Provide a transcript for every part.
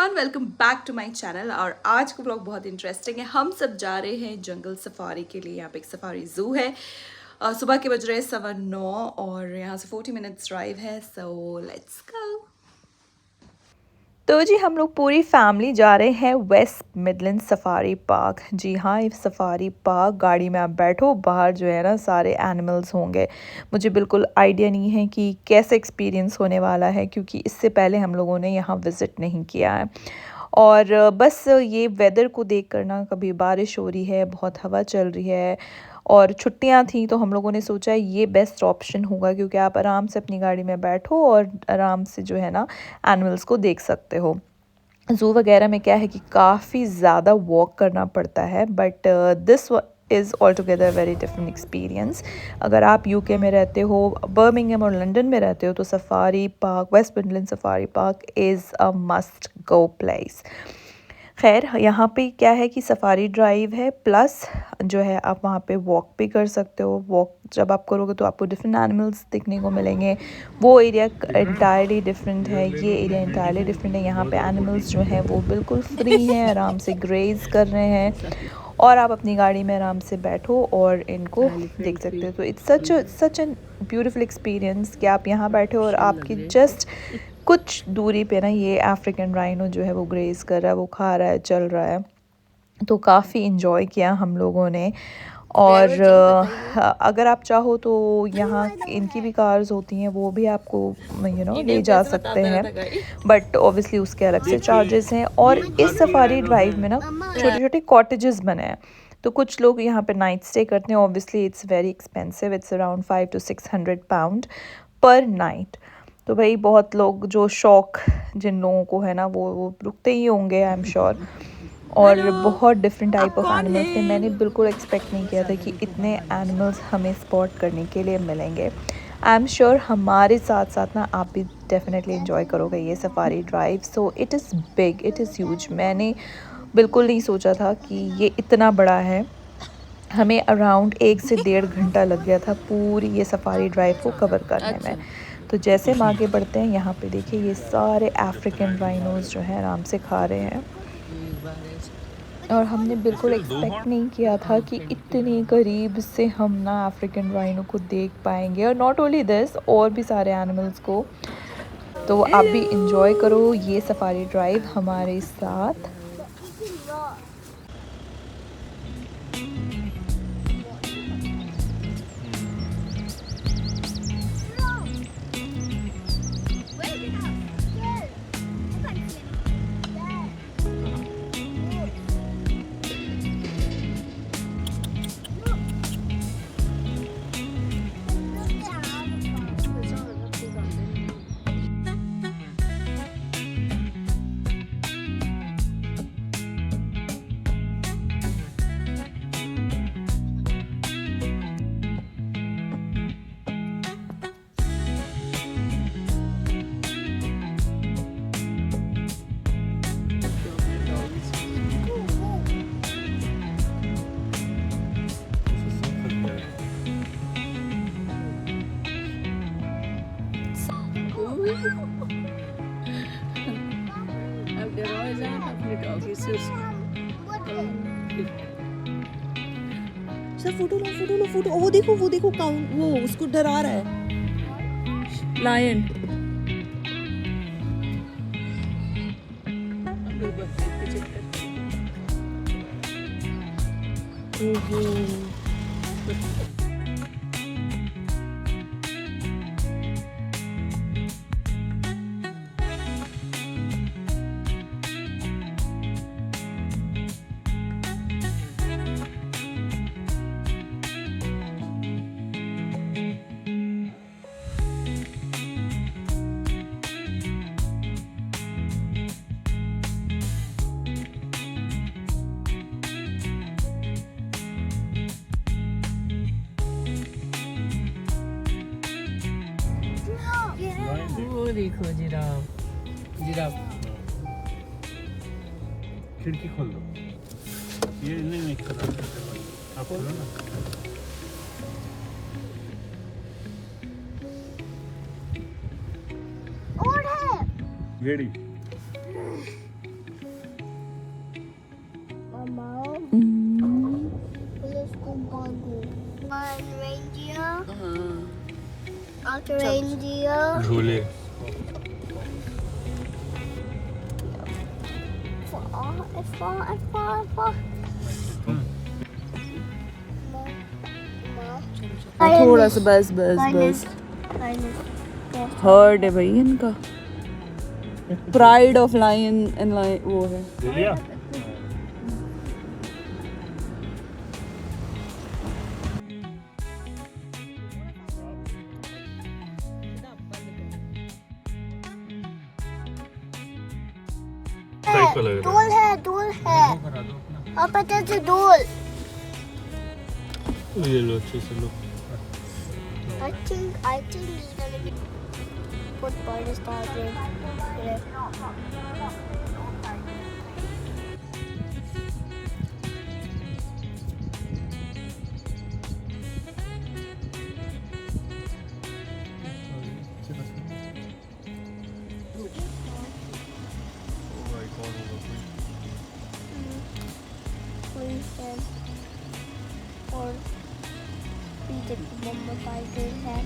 Everyone, welcome back to my channel. और आज का ब्लॉग बहुत इंटरेस्टिंग है। हम सब जा रहे हैं जंगल सफारी के लिए। यहाँ पे एक सफारी जू है। सुबह के बज रहे 9:15 और यहाँ से 40 मिनट्स ड्राइव है। So let's go. तो जी हम लोग पूरी फैमिली जा रहे हैं वेस्ट मिडलैंड सफारी पार्क। जी हाँ, ये सफारी पार्क, गाड़ी में आप बैठो, बाहर जो है ना सारे एनिमल्स होंगे। मुझे बिल्कुल आइडिया नहीं है कि कैसे एक्सपीरियंस होने वाला है, क्योंकि इससे पहले हम लोगों ने यहाँ विज़िट नहीं किया है। और बस ये वेदर को देख कर ना, कभी बारिश हो रही है, बहुत हवा चल रही है और छुट्टियां थी, तो हम लोगों ने सोचा ये बेस्ट ऑप्शन होगा, क्योंकि आप आराम से अपनी गाड़ी में बैठो और आराम से जो है ना एनिमल्स को देख सकते हो। ज़ू वगैरह में क्या है कि काफ़ी ज़्यादा वॉक करना पड़ता है, but this is all together very different experience. अगर आप यूके में रहते हो, बर्मिंघम और लंदन में रहते हो, तो safari park, West Midland safari park is a must go place. खैर, यहाँ पे क्या है कि सफारी ड्राइव है, प्लस जो है आप वहाँ पे वॉक भी कर सकते हो। वॉक जब आप करोगे तो आपको डिफरेंट एनिमल्स देखने को मिलेंगे। वो एरिया इंटायरली डिफरेंट है, ये एरिया इंटायरली डिफरेंट है। यहाँ पे एनिमल्स जो हैं वो बिल्कुल फ्री हैं, आराम से ग्रेज कर रहे हैं और आप अपनी गाड़ी में आराम से बैठो और इनको देख सकते हो। तो it's such an beautiful experience कि आप यहाँ बैठे हो और आपकी जस्ट कुछ दूरी पे ना ये अफ्रीकन राइनो जो है वो ग्रेज कर रहा है, वो खा रहा है, चल रहा है। तो काफ़ी इन्जॉय किया हम लोगों ने। और अगर आप चाहो तो यहाँ इनकी भी कार्स होती हैं, वो भी आपको ले जा सकते हैं, बट ऑब्वियसली उसके अलग से चार्जेस हैं। और इस सफारी ड्राइव में ना छोटे छोटे कॉटेजेस बने हैं, तो कुछ लोग यहाँ पे नाइट स्टे करते हैं। Obviously it's very expensive, it's around 500 to 600 pound पर नाइट। तो भाई बहुत लोग जो शौक जिन लोगों को है ना, वो रुकते ही होंगे, आई एम श्योर। और बहुत डिफरेंट टाइप ऑफ एनिमल्स थे। मैंने बिल्कुल एक्सपेक्ट नहीं किया था कि इतने एनिमल्स हमें स्पॉट करने के लिए मिलेंगे। आई एम श्योर हमारे साथ साथ ना आप भी डेफिनेटली इन्जॉय करोगे ये safari drive. So it is big, it is huge. मैंने बिल्कुल नहीं सोचा था कि ये इतना बड़ा है। हमें अराउंड 1 से 1.5 घंटा लग गया था पूरी ये सफारी ड्राइव को कवर करने में। तो जैसे हम आगे बढ़ते हैं, यहाँ पे देखिए ये सारे अफ्रीकन राइनोज जो है आराम से खा रहे हैं। और हमने बिल्कुल एक्सपेक्ट नहीं किया था कि इतनी करीब से हम ना अफ्रीकन राइनो को देख पाएंगे, और नॉट ओनली दिस, और भी सारे एनिमल्स को। तो आप भी इंजॉय करो ये सफारी ड्राइव हमारे साथ। Auf der Reise Afrika auf Jesus. Sir photo लो, फोटो लो, फोटो। वो देखो काउंट, वो उसको डरा रहा है लायन। वो देखो जिराफ, जिराफ। खिड़की खोल दो। ये नहीं खोला, आप खोलो ना। और है भेड़ी One reindeer. Other reindeer. झूले थोड़ा सा बस बस बस हर्ड है भाई इनका प्राइड ऑफ लायन एंड वो है ले लिया टाइप का लग रहा डोल है और पता है डोल है ये लो अच्छे से लो I think it's gonna be football started. और पीछे बम्बा टाइगर है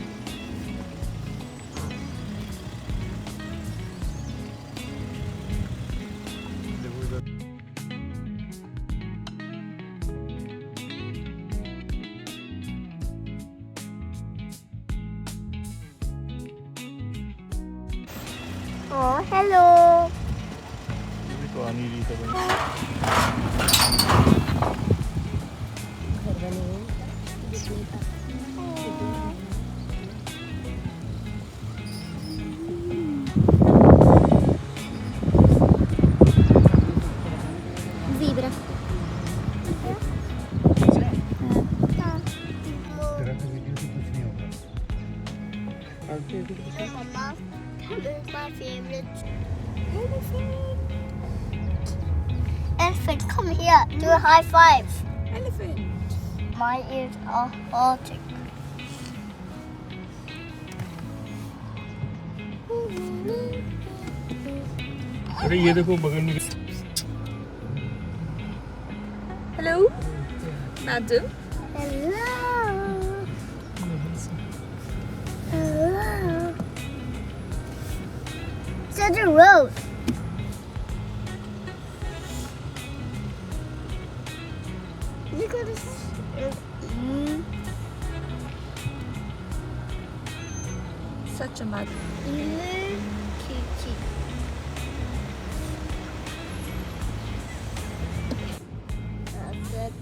Oh, hello. तो आ नहीं रही सब Zebra. तेरा तो वीडियो से कुछ नहीं होगा Mama, this is my favorite. Elephant, come here. Do a high five. elephant My ears are hurting. अरे ये देखो बगल में hello madam Hello. Hello. Such a road. Look at this. such a mad Cute. That's it.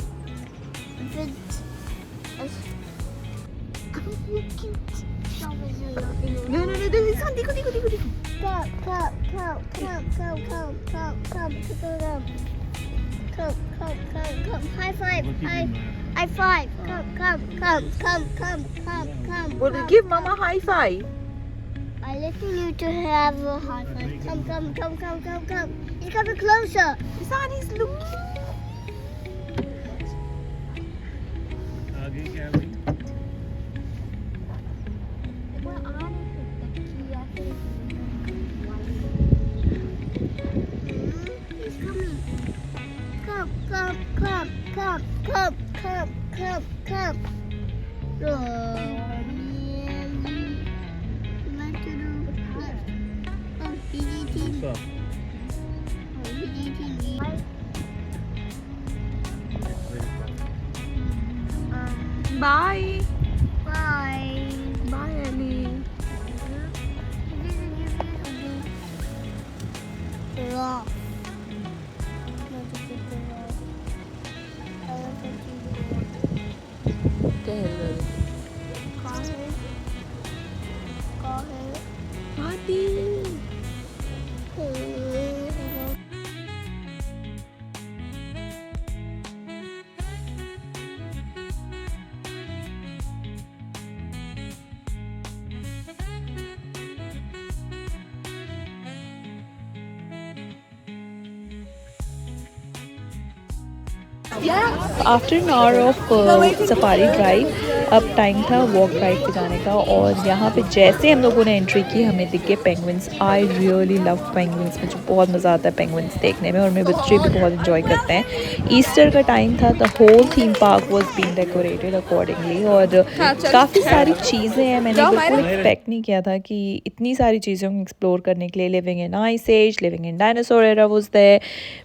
Cute. no this one देखो Come. High five. High five. Come. what give mama high five I listen you to have a high five. Come. He's coming closer. Isan is looking आगे क्या है भाई He's coming. Come. Oh, let's do left. Oh, he's eating. सा He's eating. bye Bye. bye Ellie Giraffe. Happy After an hour of safari drive, अब time था walk ride पे जाने का, और यहाँ पे जैसे हम लोगों ने एंट्री की हमें दिख गए penguins. I really love penguins, मुझे बहुत मज़ा आता है पेंगुइन्स देखने में, और मेरे बच्चे भी बहुत इंजॉय करते हैं। ईस्टर का टाइम था, the whole theme park was being decorated accordingly, और काफ़ी सारी चीज़ें हैं। मैंने बिल्कुल एक्सपेक्ट नहीं किया था कि इतनी सारी चीज़ों को एक्सप्लोर करने के लिए। Living in ice age, living in dinosaur era was there,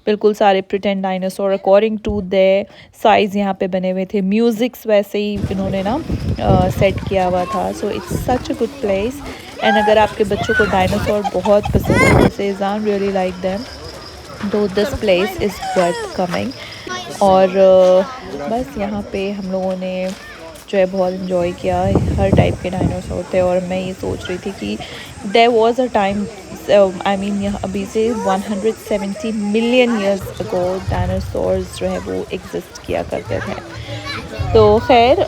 बिल्कुल सारे pretend dinosaur according to their size यहाँ पे बने हुए थे। म्यूज़िक्स वैसे ही इन्होंने ना सेट किया हुआ था। So it's such a good place, and अगर आपके बच्चों को डायनासोर बहुत पसंद है, जैसे ज़ान रियली लाइक देम, तो this place is worth coming. और बस यहाँ पे हम लोगों ने जो है बहुत इन्जॉय किया। हर टाइप के डायनासोर थे, और मैं ये सोच रही थी कि there was a time, I mean यहाँ अभी से 170 मिलियन ईयर्स अगो डायनासोर्स जो है वो एग्जिस्ट किया करते थे। तो खैर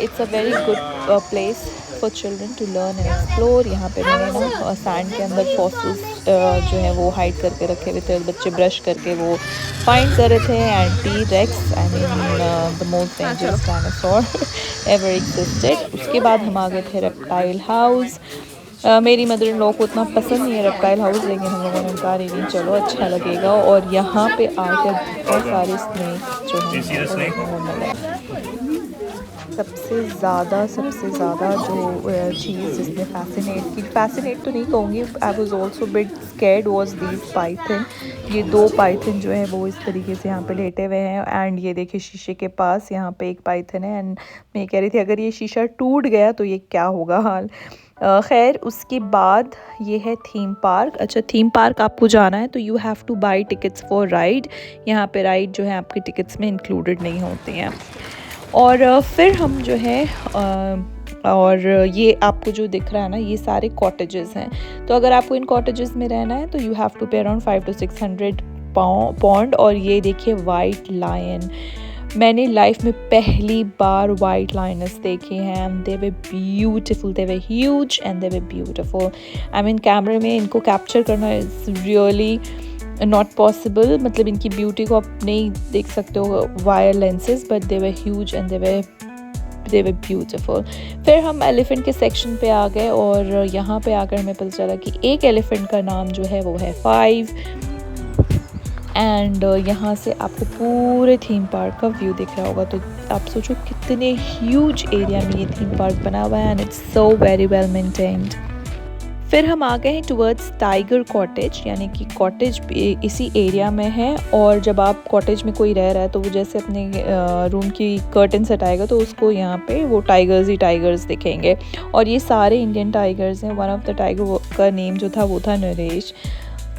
it's a very good place for children to learn and explore. यहाँ पे मैंने ना सैंड के अंदर फॉसिल्स जो है वो हाइड करके रखे हुए थे, बच्चे ब्रश करके वो फाइंड कर रहे थे। And T rex, I mean the most dangerous dinosaur ever existed. उसके बाद हम आ गए थे रेप्टाइल हाउस। मेरी मदर इन लॉ को उतना पसंद नहीं है रेप्टाइल हाउस, लेकिन हम लोगों ने कहा नहीं चलो अच्छा लगेगा। और यहाँ पे आकर बहुत सारे स्नेक जो हैं सबसे ज़्यादा जो चीज़ जिसने फैसिनेट तो नहीं कहूँगी, I was also bit scared, was these Python. ये 2 पाइथन जो है वो इस तरीके से यहाँ पे लेटे हुए हैं, एंड ये देखिए शीशे के पास यहाँ पे एक पाइथन है। एंड मैं कह रही थी अगर ये शीशा टूट गया तो ये क्या होगा हाल। खैर उसके बाद ये है थीम पार्क। अच्छा, थीम पार्क आपको जाना है तो you have two by tickets for ride. यहाँ पे राइड जो है आपके टिकट्स में इंक्लूडेड नहीं होती हैं। और फिर हम जो है और ये आपको जो दिख रहा है ना, ये सारे कॉटेजेस हैं। तो अगर आपको इन कॉटेजेस में रहना है तो यू हैव टू पे अराउंड 500 to 600 पौंड। और ये देखिए वाइट लायन, मैंने लाइफ में पहली बार वाइट लायनस देखे हैं। They were beautiful, they were huge and they were beautiful. I mean कैमरे में इनको कैप्चर करना इज़ रियली नॉट पॉसिबल, मतलब इनकी ब्यूटी को आप नहीं देख सकते हो wire lenses, but they were huge and they were beautiful. फिर हम एलिफेंट के सेक्शन पे आ गए, और यहाँ पे आकर हमें पता चला कि एक एलिफेंट का नाम जो है वो है 5। एंड यहाँ से आपको पूरे थीम पार्क का व्यू दिख रहा होगा। तो आप सोचो कितने ह्यूज एरिया में ये थीम पार्क बना हुआ है, and it's so very well maintained. फिर हम आ गए हैं टुवर्ड्स टाइगर कॉटेज, यानी कि कॉटेज इसी एरिया में है। और जब आप कॉटेज में कोई रह रहा है तो वो जैसे अपने रूम की कर्टन हटाएगा तो उसको यहाँ पे वो टाइगर्स ही टाइगर्स दिखेंगे, और ये सारे इंडियन टाइगर्स हैं। वन ऑफ द टाइगर का नेम जो था वो था नरेश।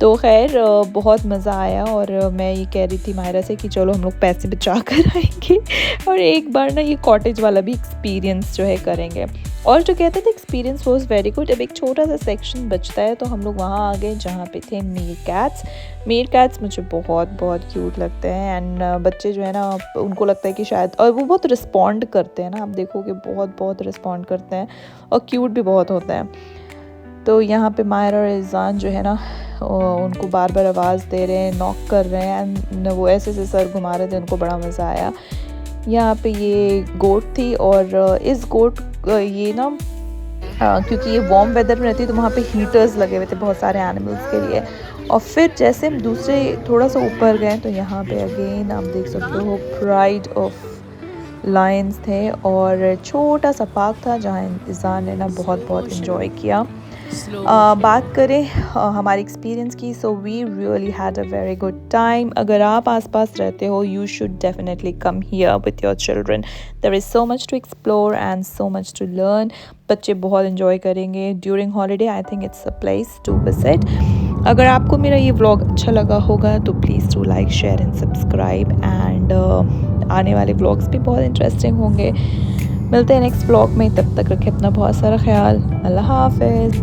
तो खैर बहुत मज़ा आया, और मैं ये कह रही थी मायरा से कि चलो हम लोग पैसे बचा कर आएंगे और एक बार ना ये कॉटेज वाला भी एक्सपीरियंस जो है करेंगे। और जो कहते थे एक्सपीरियंस वॉज वेरी गुड। अब एक छोटा सा सेक्शन बचता है तो हम लोग वहाँ आ गए जहाँ पे थे मीर कैट्स मुझे बहुत क्यूट लगते हैं। एंड बच्चे जो है ना उनको लगता है कि शायद, और वो बहुत रिस्पॉन्ड करते हैं ना, आप देखोगे बहुत रिस्पॉन्ड करते हैं और क्यूट भी बहुत होते हैं। तो यहाँ पे मायरा और इज़ान जो है ना उनको बार आवाज़ दे रहे हैं, नॉक कर रहे हैं, एंड वो ऐसे सर घुमा रहे थे, उनको बड़ा मज़ा आया। यहाँ पे ये गोट थी, और इस गोट ये ना क्योंकि ये वार्म वेदर में रहती है तो वहाँ पे हीटर्स लगे हुए थे बहुत सारे एनिमल्स के लिए। और फिर जैसे हम दूसरे थोड़ा सा ऊपर गए तो यहाँ पे अगेन आप देख सकते हो प्राइड ऑफ लायंस थे, और छोटा सा पार्क था जहाँ इंसान ने ना बहुत इन्जॉय किया। बात करें हमारी एक्सपीरियंस की, so we really had a very good time. अगर आप आसपास रहते हो you should definitely come here with your children. There is so much to explore and so much to learn. बच्चे बहुत इन्जॉय करेंगे during holiday. I think it's a place to visit. अगर आपको मेरा ये व्लॉग अच्छा लगा होगा तो please do like, share and subscribe. And आने वाले व्लॉग्स भी बहुत इंटरेस्टिंग होंगे। मिलते हैं नेक्स्ट व्लॉग में, तब तक रखें अपना बहुत सारा ख्याल। अल्लाह हाफ़िज़।